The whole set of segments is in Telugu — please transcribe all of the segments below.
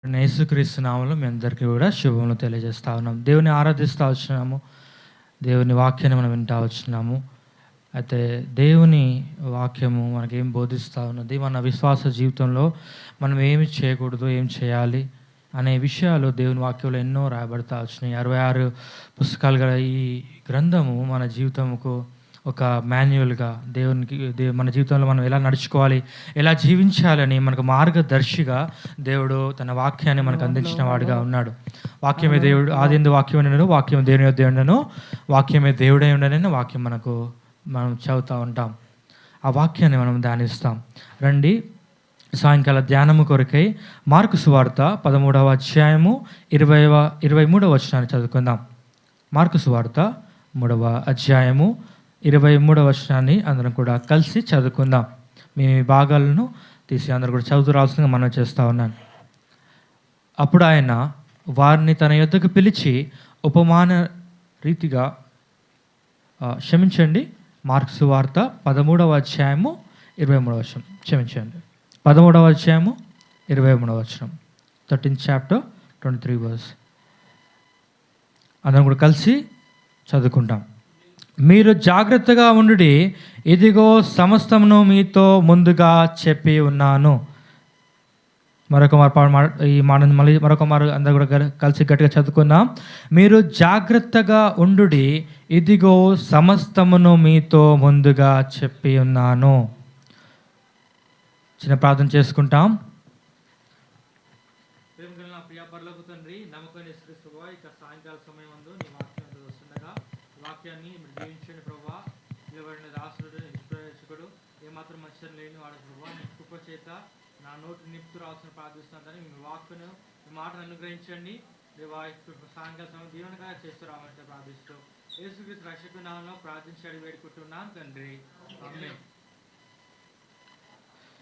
యేసుక్రీస్తు నామములో మీ అందరికీ కూడా శుభములు తెలియజేస్తా ఉన్నాం. దేవుని ఆరాధిస్తూ వచ్చినాము, దేవుని వాక్యాన్ని మనం వింటూ వచ్చినాము. అయితే దేవుని వాక్యము మనకేం బోధిస్తూ ఉన్నది, మన విశ్వాస జీవితంలో మనం ఏమి చేయకూడదు, ఏం చేయాలి అనే విషయాలు దేవుని వాక్యంలో ఎన్నో రాయబడతా వచ్చినాయి. 66 పుస్తకాలు గల ఈ గ్రంథము మన జీవితముకు ఒక మాన్యువల్గా మన జీవితంలో మనం ఎలా నడుచుకోవాలి, ఎలా జీవించాలని మనకు మార్గదర్శిగా దేవుడు తన వాక్యాన్ని మనకు అందించిన వాడిగా ఉన్నాడు. వాక్యమే దేవుడు, ఆదిందు వాక్యం ఉండను, వాక్యం దేవుని యొద్ద ఉండను, వాక్యమే దేవుడై ఉండనని వాక్యం మనం చదువుతూ ఉంటాం. ఆ వాక్యాన్ని మనం ధ్యానిస్తాం. రండి, సాయంకాల ధ్యానము కొరకై మార్కు సువార్త 13వ అధ్యాయము 23వ వచనాన్ని చదువుకుందాం. మార్కు సువార్త 3వ అధ్యాయము 23వ వచనాన్ని అందరం కూడా కలిసి చదువుకుందాం. మీ భాగాలను తీసి అందరూ కూడా చదువు రావాల్సిందిగా మనం చేస్తూ ఉన్నాను. అప్పుడు ఆయన వారిని తన యొద్దకు పిలిచి ఉపమాన రీతిగా క్షమించండి, మార్కు సువార్త 13వ అధ్యాయము 23వ వచనం, క్షమించండి, 13వ అధ్యాయము 23వ వచనం, 13th chapter 23 verse. అందరం కూడా కలిసి చదువుకుంటాం. మీరు జాగ్రత్తగా ఉండుడి, ఇదిగో సమస్తమును మీతో ముందుగా చెప్పి ఉన్నాను. ఈ మాటను మళ్ళీ మరొక మారు అందరూ కూడా కలిసి గట్టిగా చదువుకుందాం. మీరు జాగ్రత్తగా ఉండుడి, ఇదిగో సమస్తమును మీతో ముందుగా చెప్పి ఉన్నాను. చిన్న ప్రార్థన చేసుకుంటాం. ప్రియ పరలోక తండ్రి, నమ్మకం యేసుక్రీస్తువా, ఇక సాయంకాల సమయం అందు నీ వాక్యం వస్తుండగా వాక్యాన్ని మీరు జీవించండి ప్రభావ. నిలబడిన దాసుడు, నిష్ప్రయోజకుడు, ఏమాత్రం మత్సరం లేని వాడు ప్రభావ, నీ కృప చేత నా నోటి నింపుతూ రావాల్సిన ప్రార్థిస్తున్నాను. మీ వాక్యను, మీ మాటను అనుగ్రహించండి దేవా. సాయంకాల సమయం దీవెనగా చేస్తూ రావాలంటే ప్రార్థిస్తూ యేసుక్రీస్తు రక్షకుని నామములో ప్రార్థించి అడిగి వేడుకుంటున్నాను తండ్రి, ఆమేన్.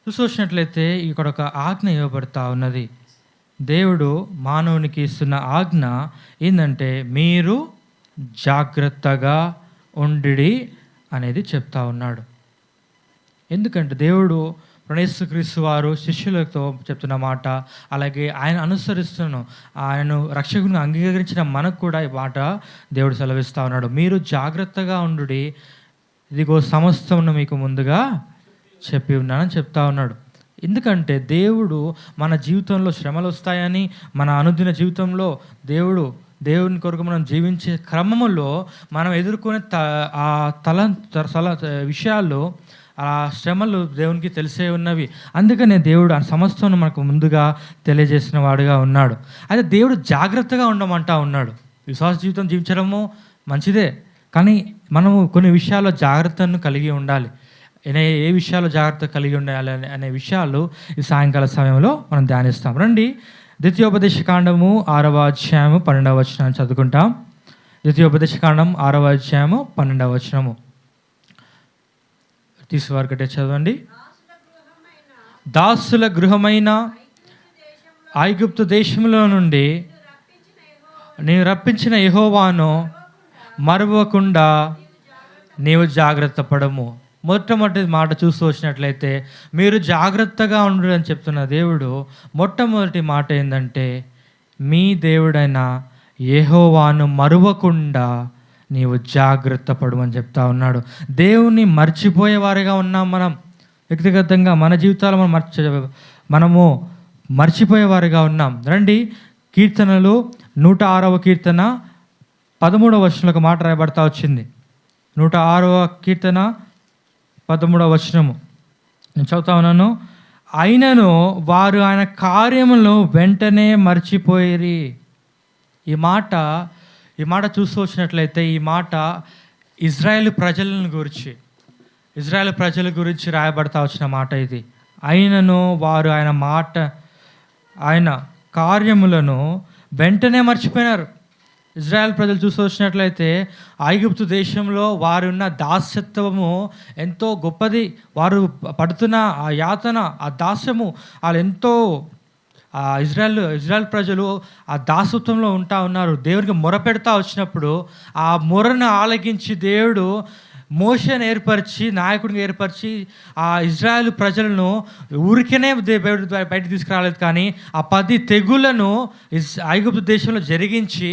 చూసినట్లయితే ఇక్కడ ఒక ఆజ్ఞ ఇవ్వబడతా ఉన్నది. దేవుడు మానవునికి ఇస్తున్న ఆజ్ఞ ఏంటంటే మీరు జాగ్రత్తగా ఉండి అనేది చెప్తా ఉన్నాడు. ఎందుకంటే దేవుడు యేసుక్రీస్తు వారు శిష్యులతో చెప్తున్న మాట, అలాగే ఆయన అనుసరిస్తున్న ఆయనను రక్షకుని అంగీకరించిన మనకు కూడా ఈ మాట దేవుడు సెలవిస్తూ ఉన్నాడు. మీరు జాగ్రత్తగా ఉండుడి, ఇదిగో సమస్తమును మీకు ముందుగా చెప్పి ఉన్నానని చెప్తా ఉన్నాడు. ఎందుకంటే దేవుడు మన జీవితంలో శ్రమలు వస్తాయని, మన అనుదిన జీవితంలో దేవుని కొరకు మనం జీవించే క్రమంలో మనం ఎదుర్కొనే విషయాల్లో ఆ శ్రమలు దేవునికి తెలిసే ఉన్నవి. అందుకనే దేవుడు ఆ సమస్యను మనకు ముందుగా తెలియజేసిన వాడుగా ఉన్నాడు. అయితే దేవుడు జాగ్రత్తగా ఉండమంటా ఉన్నాడు. విశ్వాస జీవితం జీవించడము మంచిదే, కానీ మనము కొన్ని విషయాల్లో జాగ్రత్తను కలిగి ఉండాలి. ఏ విషయాలు జాగ్రత్త కలిగి ఉండాలి అనే విషయాలు ఈ సాయంకాల సమయంలో మనం ధ్యానిస్తాం. రండి, ద్వితీయోపదేశకాండము 6వ అధ్యాయము 12వ వచనాన్ని చదువుకుంటాం. ద్వితీయోపదేశకాండం 6వ అధ్యాయము 12వ వచనము తీసేవారు గట్టిగా చదవండి. దాసుల గృహమైన ఐగుప్తు దేశంలో నుండి నేను రప్పించిన యెహోవాను మరువకుండా నీవు జాగ్రత్త పడము. మొట్టమొదటి మాట చూస్తూ వచ్చినట్లయితే మీరు జాగ్రత్తగా ఉండు అని చెప్తున్న దేవుడు మొట్టమొదటి మాట ఏంటంటే మీ దేవుడైన యెహోవాను మరువకుండా నీవు జాగ్రత్త పడమని చెప్తా ఉన్నాడు. దేవుని మర్చిపోయేవారిగా ఉన్నాం మనం. వ్యక్తిగతంగా మన జీవితాలు మనము మర్చిపోయేవారిగా ఉన్నాం. రండి, కీర్తనలు 106వ కీర్తన 13వ వచనంలో మాట రాయబడతా వచ్చింది. 106వ కీర్తన 13వ వచనము నేను చదువుతా ఉన్నాను. అయినను వారు ఆయన కార్యములను వెంటనే మర్చిపోయిరి. ఈ మాట చూస్తూ వచ్చినట్లయితే ఈ మాట ఇజ్రాయేల్ ప్రజల గురించి రాయబడతా వచ్చిన మాట ఇది. అయినను వారు ఆయన కార్యములను వెంటనే మర్చిపోయినారు. ఇజ్రాయెల్ ప్రజలు చూసి వచ్చినట్లయితే ఐగుప్తు దేశంలో వారు ఉన్న దాస్యత్వము ఎంతో గొప్పది. వారు పడుతున్న ఆ యాతన, ఆ దాస్యము, వాళ్ళు ఎంతో ఇజ్రాయెల్ ప్రజలు ఆ దాసత్వంలో ఉన్నారు. దేవునికి మొరపెడతా వచ్చినప్పుడు ఆ మొరను ఆలకించి దేవుడు మోషేని ఏర్పరిచి, నాయకుడిని ఏర్పరిచి ఆ ఇజ్రాయేల్ ప్రజలను ఊరికేనే బయట తీసుకురాలేదు, కానీ ఆ 10 తెగుళ్లను ఐగుప్తు దేశంలో జరిగించి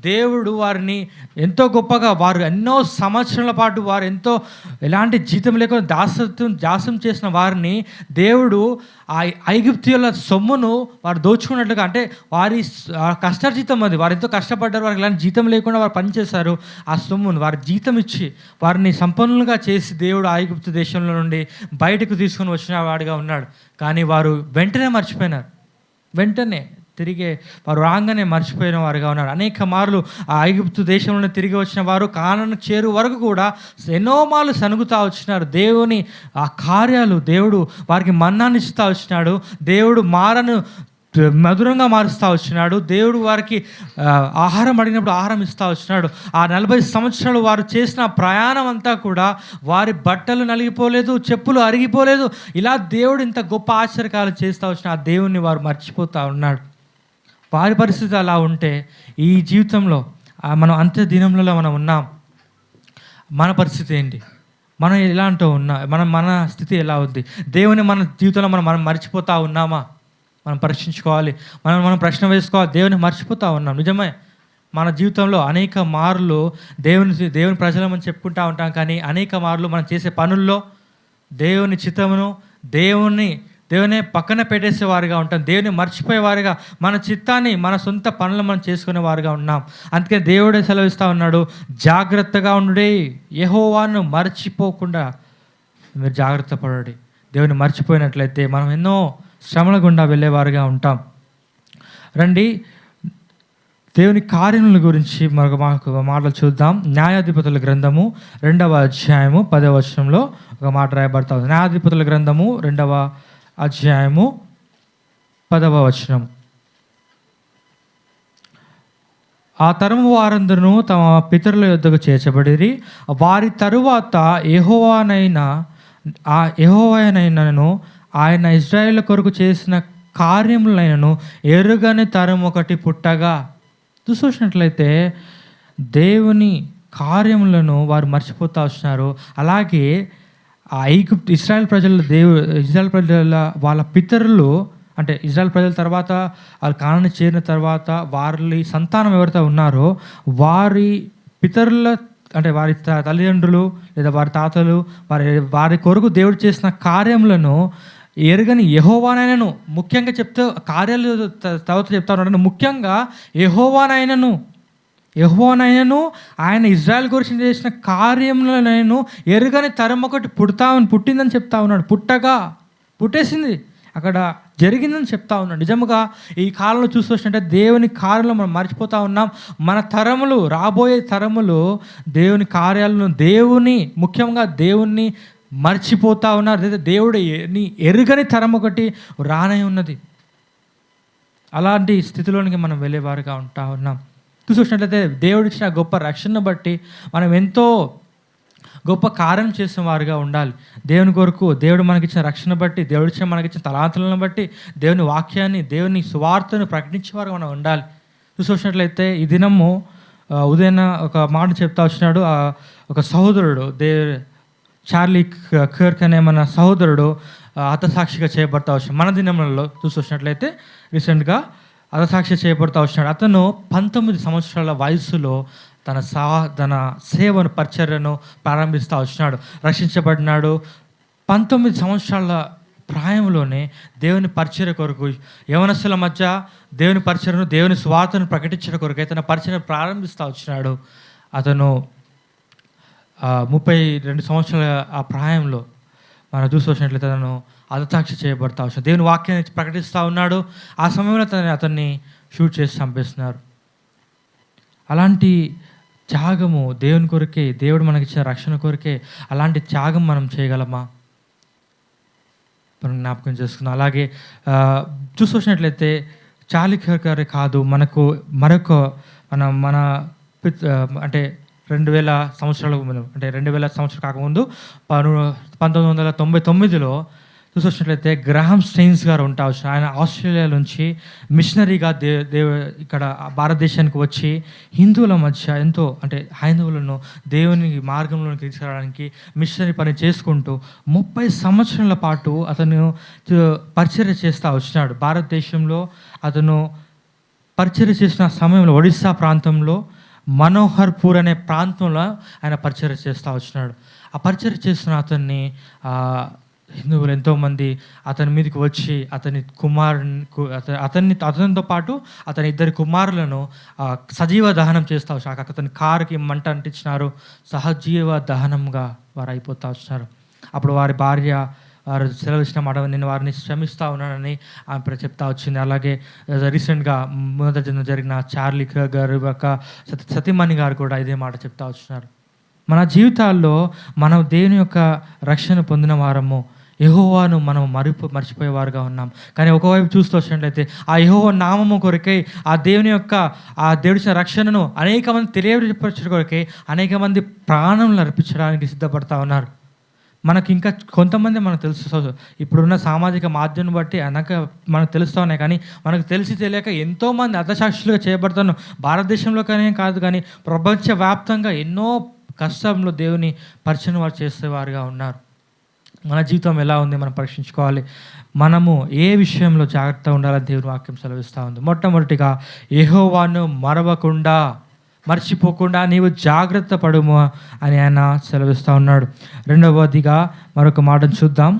దేవుడు వారిని ఎంతో గొప్పగా, వారు ఎన్నో సంవత్సరాల పాటు వారు ఎంతో ఎలాంటి జీతం లేకుండా దాసం చేసిన వారిని దేవుడు ఆ ఐగుప్తీయుల సొమ్మును వారు దోచుకున్నట్లుగా, అంటే వారి కష్టార్జితం అది, వారు ఎంతో కష్టపడ్డారు, వారికి ఎలాంటి జీతం లేకుండా వారు పనిచేశారు, ఆ సొమ్మును వారి జీతం ఇచ్చి వారిని సంపన్నులుగా చేసి దేవుడు ఐగుప్తు దేశంలో నుండి బయటకు తీసుకొని వచ్చిన వాడిగా ఉన్నాడు. కానీ వారు వెంటనే మర్చిపోయినారు. వెంటనే తిరిగే వారు రాగానే మర్చిపోయిన వారుగా ఉన్నారు. అనేక మార్లు ఆ ఐగుప్తు దేశంలో తిరిగి వచ్చిన వారు కానాను చేరు వరకు కూడా ఎన్నో మార్లు సనుగుతూ వచ్చినారు. దేవుని ఆ కార్యాలు, దేవుడు వారికి మన్నాన్ని ఇస్తూ వచ్చినాడు, దేవుడు మారను మధురంగా మారుస్తూ వచ్చినాడు, దేవుడు వారికి ఆహారం అడిగినప్పుడు ఆహారం ఇస్తూ వచ్చినాడు. ఆ 40 సంవత్సరాలు వారు చేసిన ప్రయాణం అంతా కూడా వారి బట్టలు నలిగిపోలేదు, చెప్పులు అరిగిపోలేదు. ఇలా దేవుడు ఇంత గొప్ప ఆశ్చర్యకాలు చేస్తూ వచ్చిన ఆ దేవుణ్ణి వారు మర్చిపోతూ ఉన్నాడు. వారి పరిస్థితి అలా ఉంటే ఈ జీవితంలో మనం అంత్య దినంలో మనం ఉన్నాం. మన పరిస్థితి ఏంటి? మనం ఎలాంటో ఉన్నా, మన స్థితి ఎలా ఉంది? దేవుని మన జీవితంలో మనం మర్చిపోతూ ఉన్నామా? మనం పరీక్షించుకోవాలి. మనం ప్రశ్న వేసుకోవాలి. దేవుని మర్చిపోతూ ఉన్నాం. నిజమే, మన జీవితంలో అనేక మార్లు దేవుని ప్రజలమని చెప్పుకుంటూ ఉంటాం, కానీ అనేక మార్లు మనం చేసే పనుల్లో దేవుని చిత్తమును దేవుని పక్కన పెట్టేసేవారుగా ఉంటాం. దేవుని మర్చిపోయేవారుగా, మన చిత్తాన్ని, మన సొంత పనులు మనం చేసుకునేవారుగా ఉన్నాం. అందుకే దేవుడే సెలవిస్తూ ఉన్నాడు, జాగ్రత్తగా ఉండుడి, యెహోవాను మర్చిపోకుండా మీరు జాగ్రత్త పడండి. దేవుని మర్చిపోయినట్లయితే మనం ఎన్నో శ్రమల గుండా వెళ్ళేవారుగా ఉంటాం. రండి, దేవుని కార్యముల గురించి మరొక మాటలు చూద్దాం. న్యాయాధిపతుల గ్రంథము 2వ అధ్యాయము 10వ వచనంలో ఒక మాట రాయబడతా ఉంది. న్యాయాధిపతుల గ్రంథము 2వ అధ్యాయము 10వ వచనం. ఆ తరము వారందరూ తమ పితరుల యొద్దకు చేర్చబడిరి. వారి తరువాత యెహోవానైనను ఆయన ఇశ్రాయేలు కొరకు చేసిన కార్యములైనను ఎరుగని తరం ఒకటి పుట్టగా. చూసినట్లయితే దేవుని కార్యములను వారు మర్చిపోతూ వచ్చినారు. అలాగే ఆ ఇశ్రాయేల్ ప్రజల వాళ్ళ పితరులు, అంటే ఇశ్రాయేల్ ప్రజల తర్వాత వాళ్ళు కానాను చేరిన తర్వాత వారి సంతానం ఎవరైతే ఉన్నారో వారి పితరుల, అంటే వారి తల్లిదండ్రులు లేదా వారి తాతలు వారి కొరకు దేవుడు చేసిన కార్యములను ఎరుగని యెహోవానైనను, ముఖ్యంగా కార్యాలు తర్వాత చెప్తా ఉన్నాడు, ముఖ్యంగా యెహోవానైనను ఆయన ఇజ్రాయెల్ గురించి చేసిన కార్యములను ఎరుగని తరం ఒకటి పుట్టిందని చెప్తా ఉన్నాడు. పుట్టేసింది, అక్కడ జరిగిందని చెప్తా ఉన్నాడు. నిజముగా ఈ కాలంలో చూసినట్టే దేవుని కార్యంలో మనం మర్చిపోతూ ఉన్నాం. మన తరములు, రాబోయే తరములు దేవుని కార్యాలను, ముఖ్యంగా దేవుణ్ణి మర్చిపోతూ ఉన్నారు. లేదా దేవుడు ఎరుగని తరం ఒకటి రానై ఉన్నది. అలాంటి స్థితిలోనికి మనం వెళ్ళేవారుగా ఉంటా ఉన్నాం. చూసినట్లయితే దేవుడు ఇచ్చిన గొప్ప రక్షణను బట్టి మనం ఎంతో గొప్ప కార్యం చేసిన వారుగా ఉండాలి. దేవుని కొరకు దేవుడు మనకిచ్చిన రక్షణ బట్టి, దేవుడు ఇచ్చిన మనకిచ్చిన తలాంతులను బట్టి దేవుని వాక్యాన్ని, దేవుని సువార్తను ప్రకటించేవారు మనం ఉండాలి. చూసినట్లయితే ఈ దినము ఉదయం ఒక మాట చెప్తా వచ్చినాడు. ఒక సహోదరుడు, చార్లీ కర్క్ అనే మన సహోదరుడు హతసాక్షిగా చేయబడతా వచ్చినాడు. మన దినములలో చూసినట్లయితే రీసెంట్గా హతసాక్షి చేయబడతా వచ్చినాడు. అతను 19 సంవత్సరాల వయసులో తన సేవను, పరిచర్యను ప్రారంభిస్తూ వచ్చినాడు. రక్షించబడినాడు. 19 సంవత్సరాల ప్రాయంలోనే దేవుని పరిచర్య కొరకు, యవనస్తుల మధ్య దేవుని పరిచర్యను, దేవుని స్వార్థను ప్రకటించడం కొరకు తన పరిచర్యను ప్రారంభిస్తూ వచ్చినాడు. అతను 32 సంవత్సరాల ఆ ప్రాయంలో మనం చూసినట్లయితే అతను హతసాక్షి చేయబడతా వచ్చాడు. దేవుని వాక్యాన్ని ప్రకటిస్తూ ఉన్నాడు. ఆ సమయంలో అతన్ని షూట్ చేసి చంపేస్తున్నారు. అలాంటి త్యాగము దేవుని కొరకే, దేవుడు మనకిచ్చిన రక్షణ కొరకే, అలాంటి త్యాగం మనం చేయగలమా? మనం జ్ఞాపకం చేసుకున్నాం. అలాగే చూసినట్లయితే చార్లీ కర్క్ గారే కాదు, మనకు మరొక మన అంటే 2000 సంవత్సరాల ముందు, అంటే 2000 సంవత్సరాలు కాకముందు 1999లో చూసినట్లయితే గ్రహాం స్టెయిన్స్ గారు ఉంటావచ్చు. ఆయన ఆస్ట్రేలియా నుంచి మిషనరీగా ఇక్కడ భారతదేశానికి వచ్చి హిందువుల మధ్య ఎంతో అంటే హైందవులను దేవుని మార్గంలోకి తీసుకురావడానికి మిషనరీ పని చేసుకుంటూ 30 సంవత్సరాల పాటు అతను పరిచర్య చేస్తూ వచ్చినాడు. భారతదేశంలో అతను పరిచర్య చేసిన సమయంలో ఒడిస్సా ప్రాంతంలో మనోహర్పూర్ అనే ప్రాంతంలో ఆయన పరిచర్య చేస్తూ వచ్చినాడు. ఆ పరిచర్య చేస్తున్న అతన్ని హిందువులు ఎంతోమంది అతని మీదకి వచ్చి అతనితో పాటు అతని 2 కుమారులను సజీవ దహనం చేస్తూ వచ్చారు. అతని కారుకి మంట అంటించినారు. సహజీవ దహనంగా వారు అయిపోతూ వచ్చినారు. అప్పుడు వారి భార్య వారు సెలవు ఇచ్చిన మాట నేను వారిని క్షమిస్తూ ఉన్నానని ఆమె చెప్తా వచ్చింది. అలాగే రీసెంట్గా మొదట జరిగిన చార్లీ గారు యొక్క సతీమణి గారు కూడా ఇదే మాట చెప్తా వచ్చినారు. మన జీవితాల్లో మనం దేవుని యొక్క రక్షణ పొందిన వారము, యెహోవాను మనం మర్చిపోయేవారుగా ఉన్నాం. కానీ ఒకవైపు చూస్తూ వచ్చినట్లయితే ఆ యెహోవా నామము కొరకై ఆ దేవుడిచ్చిన రక్షణను అనేక మంది తెలియపరచడం కొరకై అనేక మంది ప్రాణంలో అర్పించడానికి సిద్ధపడతా ఉన్నారు. మనకి ఇంకా కొంతమంది మనకు తెలుసు, ఇప్పుడున్న సామాజిక మాధ్యమం బట్టి మనకు తెలుస్తూ ఉన్నాయి. కానీ మనకు తెలియక ఎంతోమంది అర్థసాక్షులుగా చేయబడుతున్నాం. భారతదేశంలోనే కాదు కానీ ప్రపంచవ్యాప్తంగా ఎన్నో కష్టంలో దేవుని పరిచయం వారు చేసేవారుగా ఉన్నారు. మన జీవితం ఎలా ఉంది మనం పరీక్షించుకోవాలి. మనము ఏ విషయంలో జాగ్రత్తగా ఉండాలని దేవుని వాక్యం సెలవిస్తూ ఉంది. మొట్టమొదటిగా యెహోవాను మర్చిపోకుండా నీవు జాగ్రత్త పడుము అని ఆయన సెలవిస్తూ ఉన్నాడు. రెండవదిగా మరొక మాటను చూద్దాం.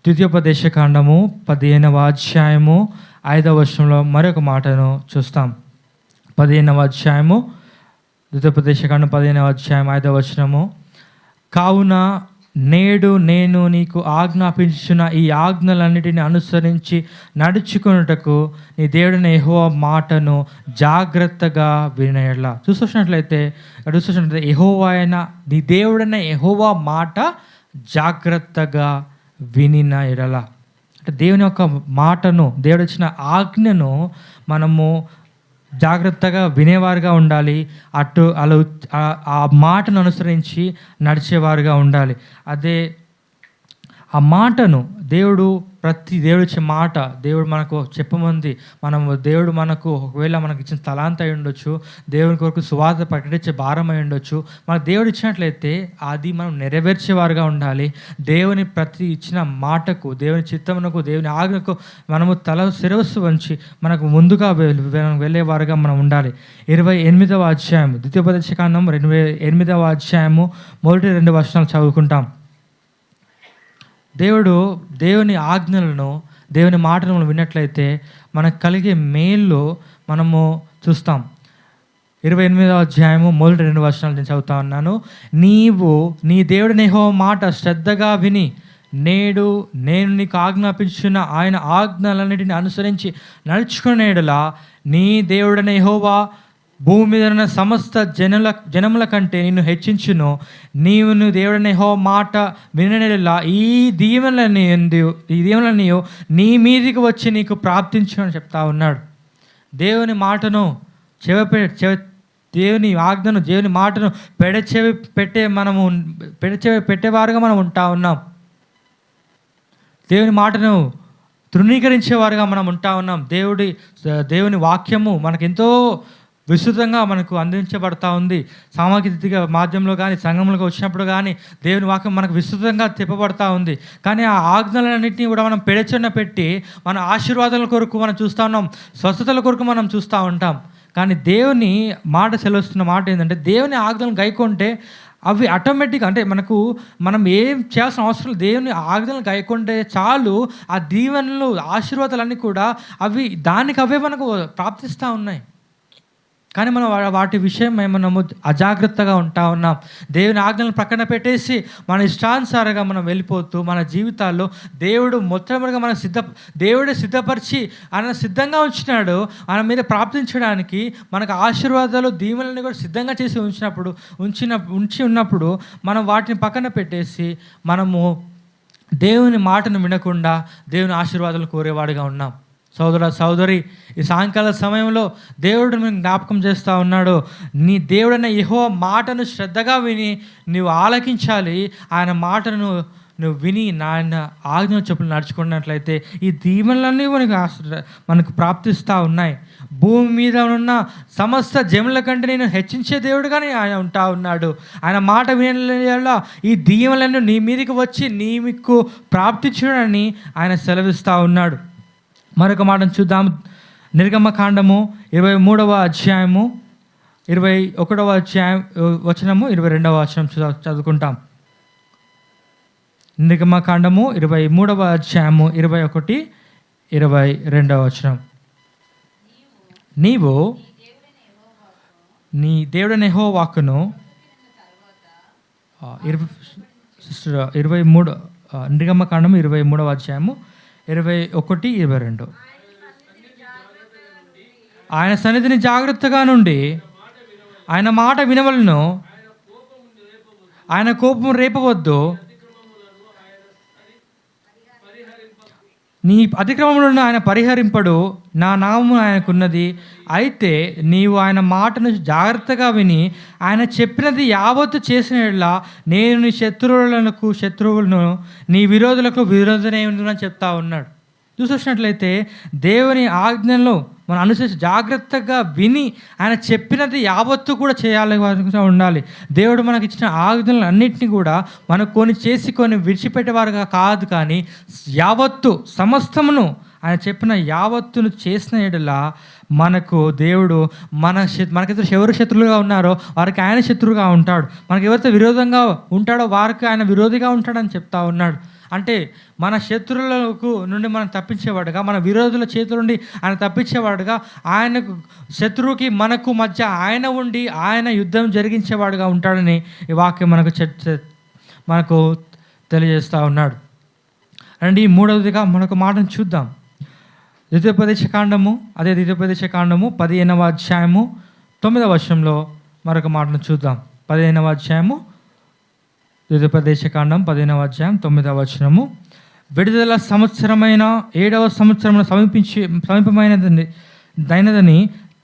ద్వితీయోపదేశకాండము 15వ అధ్యాయము 5వ వచనంలో మరొక మాటను చూస్తాం. 15వ అధ్యాయము ద్వితీయోపదేశకాండం 15వ అధ్యాయం 5వ వచనము, కావున నేడు నేను నీకు ఆజ్ఞాపించిన ఈ ఆజ్ఞలన్నిటిని అనుసరించి నడుచుకున్నటకు నీ దేవుడైన యెహోవా మాటను జాగ్రత్తగా వినయలా. చూసినట్లయితే యెహోవా అయిన నీ దేవుడైన యెహోవా మాట జాగ్రత్తగా వినిన ఎడల, అంటే దేవుని యొక్క మాటను, దేవుడు ఇచ్చిన ఆజ్ఞను మనము జాగ్రత్తగా వినేవారుగా ఉండాలి. అలా ఆ మాటను అనుసరించి నడిచేవారుగా ఉండాలి. అదే ఆ మాటను దేవుడు ఇచ్చే మాట దేవుడు మనకు చెప్పమంది. దేవుడు మనకు ఒకవేళ మనకు ఇచ్చిన తలాంత అయి ఉండొచ్చు, దేవుని కొరకు సువార్త ప్రకటించే భారం అయి ఉండొచ్చు. మనకు దేవుడు ఇచ్చినట్లయితే అది మనం నెరవేర్చేవారుగా ఉండాలి. దేవుని ప్రతి ఇచ్చిన మాటకు, దేవుని చిత్తమునకు, దేవుని ఆజ్ఞకు మనము శిరస్సు వంచి మనకు ముందుగా వెళ్ళేవారుగా మనం ఉండాలి. 28వ అధ్యాయం ద్వితీయోపదేశకాండం 28వ అధ్యాయము మొదటి 2 వచనాలు చదువుకుంటాం. దేవుని ఆజ్ఞలను, దేవుని మాటను మనం విన్నట్లయితే మనకు కలిగే మేలు మనము చూస్తాం. 28వ అధ్యాయము మొదటి 2 వచనాలు నేను చదువుతా ఉన్నాను. నీవు నీ దేవుడైన యెహోవా మాట శ్రద్ధగా విని నేడు నేను నీకు ఆజ్ఞాపించిన ఆయన ఆజ్ఞలన్నిటిని అనుసరించి నడుచుకునే యెడల నీ దేవుడైన యెహోవా భూమి మీద ఉన్న సమస్త జనముల కంటే నిన్ను హెచ్చించును. నీవు దేవుడైన యెహోవా మాట విననేలా ఈ దీవెనలని నీ మీదికి వచ్చి నీకు ప్రాప్తించు అని చెప్తా ఉన్నాడు. దేవుని మాటను దేవుని ఆజ్ఞను, దేవుని మాటను పెడచెవి పెట్టేవారుగా మనం ఉంటా ఉన్నాం. దేవుని మాటను తృణీకరించేవారుగా మనం ఉంటా ఉన్నాం. దేవుని వాక్యము మనకెంతో విస్తృతంగా మనకు అందించబడతా ఉంది. సామాజిక మాధ్యమంలో కానీ సంఘంలోకి వచ్చినప్పుడు కానీ దేవుని వాక్యం మనకు విస్తృతంగా చెప్పబడతా ఉంది. కానీ ఆ ఆజ్ఞలన్నింటినీ కూడా మనం పెడచెన్న పెట్టి మన ఆశీర్వాదాల కొరకు మనం చూస్తూ ఉన్నాం, స్వస్థతల కొరకు మనం చూస్తూ ఉంటాం. కానీ దేవుని మాట సెలవుస్తున్న మాట ఏంటంటే, దేవుని ఆజ్ఞలను గైకొంటే అవి ఆటోమేటిక్గా, అంటే మనం ఏం చేయాల్సిన అవసరం, దేవుని ఆజ్ఞలను గైకొంటే చాలు. ఆ దీవెనలు, ఆశీర్వాదాలన్నీ కూడా అవే మనకు ప్రాప్తిస్తూ ఉన్నాయి. కానీ మనం వాటి విషయం మనము అజాగ్రత్తగా ఉంటా ఉన్నాం. దేవుని ఆజ్ఞలను ప్రక్కన పెట్టేసి మన ఇష్టానుసారంగా మనం వెళ్ళిపోతూ మన జీవితాల్లో దేవుడు మొట్టమొదటిగా దేవుడే సిద్ధపరిచి ఆయన సిద్ధంగా ఉంచినాడు. ఆయన మీద ప్రాప్తించడానికి మనకు ఆశీర్వాదాలు, దీవెనలను కూడా సిద్ధంగా చేసి ఉంచి ఉన్నప్పుడు మనం వాటిని పక్కన పెట్టేసి మనము దేవుని మాటను వినకుండా దేవుని ఆశీర్వాదాలు కోరేవాడిగా ఉన్నాం. సోదరి, ఈ సాయంకాల సమయంలో దేవుడు మేము జ్ఞాపకం చేస్తూ ఉన్నాడు. నీ దేవుడైన యెహోవా మాటను శ్రద్ధగా విని నీవు ఆలకించాలి. ఆయన మాటను నువ్వు విని నాయన ఆజ్ఞ చెప్పులు నడుచుకున్నట్లయితే ఈ దీవెనలన్నీ మనకు ప్రాప్తిస్తూ ఉన్నాయి. భూమి మీద ఉన్న సమస్త జముల కంటే నేను హెచ్చించే దేవుడుగానే ఆయన ఉంటా ఉన్నాడు. ఆయన మాట వినలా ఈ దీవెనలన్నీ నీ మీదకి వచ్చి నీకు ప్రాప్తించడని ఆయన సెలవిస్తూ ఉన్నాడు. మరొక మాటను చూద్దాం. నిర్గమకాండము 23వ అధ్యాయము 21వ అధ్యాయం వచనము 22వ వచనం చదువుకుంటాం. నిర్గమకాండము 23వ అధ్యాయము 21, 22వ వచనం. నీవు నీ దేవుడైన యెహోవాకును 23 నిర్గమకాండము 23వ అధ్యాయము 21, 22. ఆయన సన్నిధిని జాగ్రత్తగా నుండి ఆయన మాట వినవలను, ఆయన కోపం రేపవద్దు, నీ అతిక్రమములను ఆయన పరిహరింపడు, నా నామము ఆయనకున్నది. అయితే నీవు ఆయన మాటను జాగ్రత్తగా విని ఆయన చెప్పినది యావత్తు చేసిన యెడల నేను నీ శత్రువులను నీ విరోధులకు విరోధనే ఉందని చెప్తా ఉన్నాడు. చూసినట్లయితే దేవుని ఆజ్ఞలో మనం అనుసరించి జాగ్రత్తగా విని ఆయన చెప్పినది యావత్తు కూడా చేయాలి ఉండాలి. దేవుడు మనకి ఇచ్చిన ఆజ్ఞలు అన్నింటినీ కూడా మనకు కొన్ని చేసి కొన్ని విడిచిపెట్టేవారుగా కాదు, కానీ యావత్తు సమస్తమును ఆయన చెప్పిన యావత్తును చేసిన యెడల మనకు దేవుడు మనకైతే ఎవరు శత్రువులుగా ఉన్నారో వారికి ఆయన శత్రువుగా ఉంటాడు, మనకు ఎవరైతే విరోధంగా ఉంటాడో వారికి ఆయన విరోధిగా ఉంటాడని చెప్తా ఉన్నాడు. అంటే మన శత్రువులకు నుండి మనం తప్పించేవాడుగా, మన విరోధుల చేతుల నుండి ఆయన తప్పించేవాడుగా, ఆయనకు శత్రువుకి మనకు మధ్య ఆయన ఉండి ఆయన యుద్ధం జరిగించేవాడుగా ఉంటాడని ఈ వాక్యం మనకు తెలియజేస్తూ ఉన్నాడు. రండి, మూడవదిగా మనకు మాటను చూద్దాం. ద్వితీయోపదేశకాండము 15వ అధ్యాయము 9వ వచనంలో మరొక మాటను చూద్దాం. 15వ అధ్యాయము ద్వితీయోపదేశకాండం 15వ అధ్యాయం 9వ వచనము. విడుదల సంవత్సరమైన 7వ సంవత్సరమున సమీపమైనదని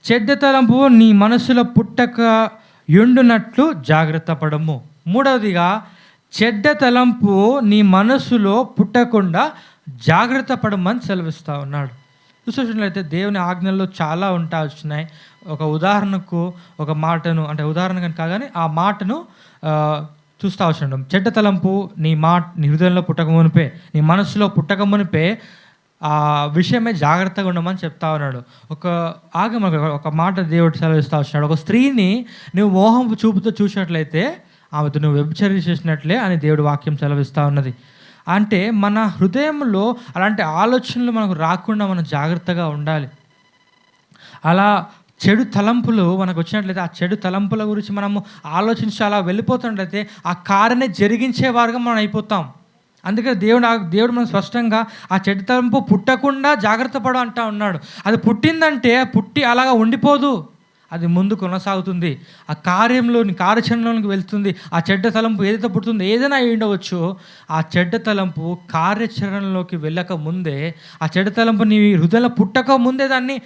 చెడ్డ తలంపు నీ మనసులో పుట్టక ఎండునట్లు జాగ్రత్త పడము. మూడవదిగా చెడ్డ తలంపు నీ మనసులో పుట్టకుండా జాగ్రత్త పడమని సెలవిస్తూ ఉన్నాడు. చూసినట్లయితే దేవుని ఆజ్ఞల్లో చాలా వచ్చినాయి. ఒక ఉదాహరణకు ఒక మాటను, అంటే ఉదాహరణగా కాగానే ఆ మాటను చూస్తూ వచ్చాడు. చెడ్డ తలంపు నీ హృదయంలో పుట్టక మునిపే, నీ మనసులో పుట్టక మునిపే ఆ విషయమే జాగ్రత్తగా ఉండమని చెప్తా ఉన్నాడు. ఒక మాట దేవుడు సెలవిస్తూ వచ్చాడు. ఒక స్త్రీని నువ్వు మోహం చూపుతో చూసినట్లయితే ఆమెతో నువ్వు వ్యభిచారం చేసినట్లే అని దేవుడు వాక్యం సెలవిస్తూ ఉన్నది. అంటే మన హృదయంలో అలాంటి ఆలోచనలు మనకు రాకుండా మనం జాగ్రత్తగా ఉండాలి. అలా చెడు తలంపులు మనకు వచ్చినట్లయితే ఆ చెడు తలంపుల గురించి మనము ఆలోచించి అలా వెళ్ళిపోతున్నట్లయితే ఆ కార్యాన్ని జరిగించేవారుగా మనం అయిపోతాం. అందుకని దేవుడు మనం స్పష్టంగా ఆ చెడు తలంపు పుట్టకుండా జాగ్రత్త పడు అంటా ఉన్నాడు. అది పుట్టిందంటే పుట్టి అలాగా ఉండిపోదు, అది ముందు కొనసాగుతుంది, ఆ కార్యచరణలోనికి వెళ్తుంది. ఆ చెడ్డ తలంపు ఏదైతే పుడుతుందో, ఏదైనా అయి ఉండవచ్చు, ఆ చెడ్డ తలంపు కార్యాచరణలోకి వెళ్ళక ముందే, ఆ చెడ్డ తలంపు నీ హృదయంలో పుట్టక ముందే దాన్ని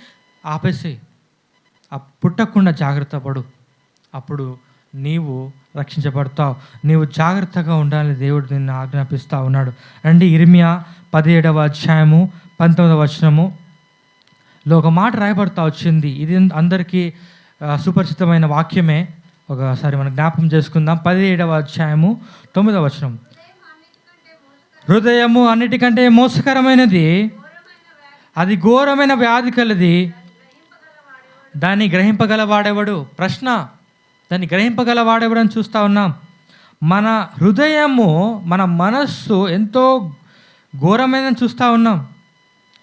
ఆపేసి ఆ పుట్టకుండా జాగ్రత్త పడు. అప్పుడు నీవు రక్షించబడతావు. నీవు జాగ్రత్తగా ఉండాలని దేవుడు నిన్ను ఆజ్ఞాపిస్తూ ఉన్నాడు. రండి, ఇర్మియా 17వ అధ్యాయము 19వ వచనములో ఒక మాట రాయబడతా వచ్చింది. ఇది అందరికీ సుపరిచితమైన వాక్యమే. ఒకసారి మనం జ్ఞాపకం చేసుకుందాం. 17వ అధ్యాయము 9వ వచనం. హృదయము అన్నిటికంటే మోసకరమైనది, అది ఘోరమైన వ్యాధి కలది, దాన్ని గ్రహింపగలవాడెవడు? ప్రశ్న, దాన్ని గ్రహింపగలవాడెవడు అని చూస్తూ ఉన్నాం. మన హృదయము, మన మనస్సు ఎంతో ఘోరమైనదని చూస్తూ ఉన్నాం.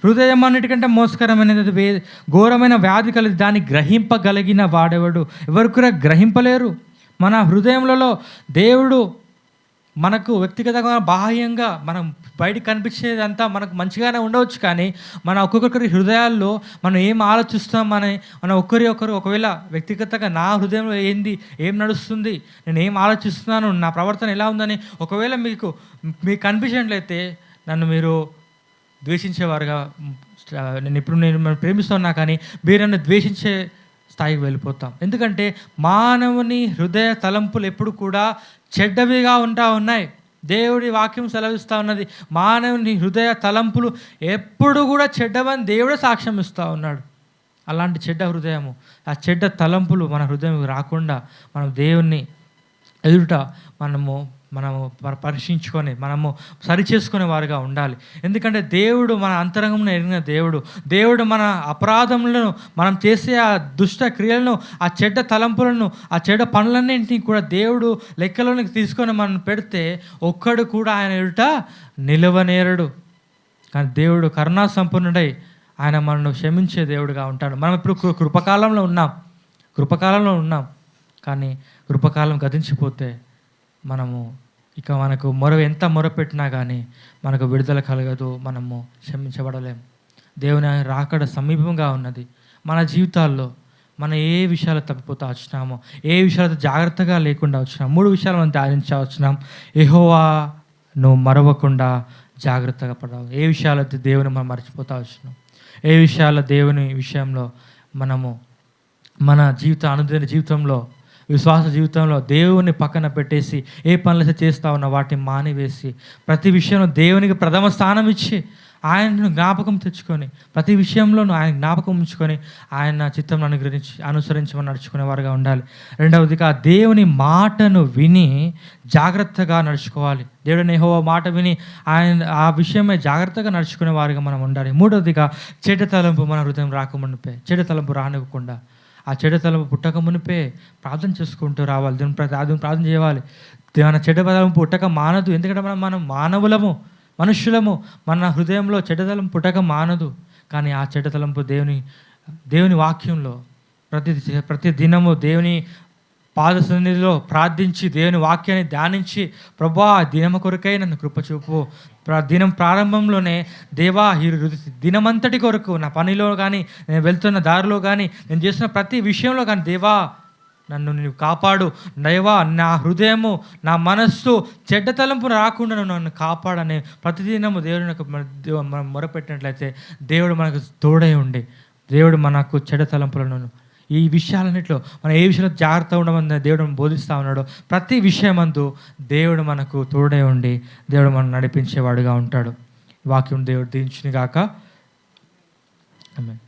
హృదయం అన్నిటికంటే మోసకరమైనది, ఘోరమైన వ్యాధి కలది, దాన్ని గ్రహింపగలిగిన వాడెవడు? ఎవరు కూడా గ్రహింపలేరు. మన హృదయంలో దేవుడు మనకు వ్యక్తిగతంగా బాహ్యంగా మనం బయటకు కనిపించేదంతా మనకు మంచిగానే ఉండవచ్చు, కానీ మన ఒక్కొక్కరి హృదయాల్లో మనం ఏం ఆలోచిస్తామని మనం ఒకరు ఒకవేళ వ్యక్తిగతంగా నా హృదయంలో ఏం నడుస్తుంది, నేను ఏం ఆలోచిస్తున్నాను, నా ప్రవర్తన ఎలా ఉందని ఒకవేళ మీకు కనిపించినట్లయితే నన్ను మీరు ద్వేషించేవారుగా, నేను ప్రేమిస్తున్నా కానీ మీరు నన్ను ద్వేషించే స్థాయికి వెళ్ళిపోతాం. ఎందుకంటే మానవుని హృదయ తలంపులు ఎప్పుడు కూడా చెడ్డవిగా ఉన్నాయి. దేవుడి వాక్యం సెలవిస్తూ ఉన్నది, మానవుని హృదయ తలంపులు ఎప్పుడు కూడా చెడ్డవని దేవుడే సాక్ష్యం ఇస్తూ ఉన్నాడు. అలాంటి చెడ్డ హృదయము, ఆ చెడ్డ తలంపులు మన హృదయం రాకుండా మనం దేవుణ్ణి ఎదుట మనము పరీక్షించుకొని మనము సరిచేసుకునే వారుగా ఉండాలి. ఎందుకంటే దేవుడు మన అంతరంగంలో ఎరిగిన దేవుడు మన అపరాధములను, మనం చేసే ఆ దుష్ట క్రియలను, ఆ చెడ్డ తలంపులను, ఆ చెడ్డ పనులన్నింటినీ కూడా దేవుడు లెక్కలోనికి తీసుకొని మనం పెడితే ఒక్కడు కూడా ఆయన ఎదుట నిలవనేరడు. కానీ దేవుడు కరుణా సంపన్నుడై ఆయన మనను క్షమించే దేవుడుగా ఉంటాడు. మనం ఇప్పుడు కృపకాలంలో ఉన్నాం. కానీ కృపకాలం గతించిపోతే మనకు ఎంత మొరపెట్టినా కానీ మనకు విడుదల కలగదు, మనము క్షమించబడలేము. దేవుని రాకడ సమీపంగా ఉన్నది. మన జీవితాల్లో మనం ఏ విషయాలు తప్పిపోతా వచ్చినామో, ఏ విషయాలతో జాగ్రత్తగా లేకుండా వచ్చినాం, 3 విషయాలు మనం ధ్యానించా వచ్చినాం. యెహోవాను మరవకుండా జాగ్రత్తగా పడాలి. ఏ విషయాలైతే దేవుని మనం మర్చిపోతా వచ్చినాం, ఏ విషయాల దేవుని విషయంలో మనము మన అనుదిన జీవితంలో, విశ్వాస జీవితంలో దేవుని పక్కన పెట్టేసి ఏ పనులు చేస్తూ ఉన్నా వాటిని మానివేసి ప్రతి విషయంలో దేవునికి ప్రథమ స్థానం ఇచ్చి ఆయనను జ్ఞాపకం తెచ్చుకొని ప్రతి విషయంలోనూ ఆయన జ్ఞాపకం ఉంచుకొని ఆయన చిత్తం అనుసరించి మనం నడుచుకునే వారుగా ఉండాలి. రెండవదిగా దేవుని మాటను విని జాగ్రత్తగా నడుచుకోవాలి. దేవుని యెహోవా మాట విని ఆ విషయమే జాగ్రత్తగా నడుచుకునే వారుగా మనం ఉండాలి. మూడవదిగా చెడ్డ తలంపు మన హృదయం రాకమునిపే, చెడ్డ తలంపు రానివ్వకుండా, ఆ చెడ్డ తలంపు పుట్టక మునిపే ప్రార్థన చేసుకుంటూ రావాలి. దేవుని ప్రార్థన చేయాలి. మన చెడ్డ తలంపు పుట్టక మానదు. ఎందుకంటే మనం మానవులము, మనుష్యులము. మన హృదయంలో చెడ్డతలంపు పుట్టక మానదు. కానీ ఆ చెడ్డతలంపు దేవుని వాక్యంలో ప్రతి దినము దేవుని పాద సన్నిధిలో ప్రార్థించి దేవుని వాక్యాన్ని ధ్యానించి, ప్రభువా దినము కొరకై నన్ను కృపచూపు, దినం ప్రారంభంలోనే దేవా ఈ దినమంతటి కొరకు నా పనిలో కానీ, నేను వెళ్తున్న దారిలో కానీ, నేను చేసిన ప్రతి విషయంలో కానీ దేవా నన్ను నీవు కాపాడు, దైవా నా హృదయము, నా మనస్సు చెడ్డ తలంపు రాకుండా నన్ను కాపాడని ప్రతిదినము దేవుడికి మనం మొరపెట్టినట్లయితే దేవుడు మనకు తోడై ఉండి, దేవుడు మనకు చెడ్డ తలంపులను, ఈ విషయాలన్నింటిలో మనం ఏ విషయంలో జాగ్రత్త ఉండమని దేవుడు బోధిస్తూ ఉన్నాడో ప్రతి విషయమందు దేవుడు మనకు తోడై ఉండి దేవుడు మనం నడిపించేవాడుగా ఉంటాడు. వాక్యం దేవుడు దీవించును గాక. ఆమేన్.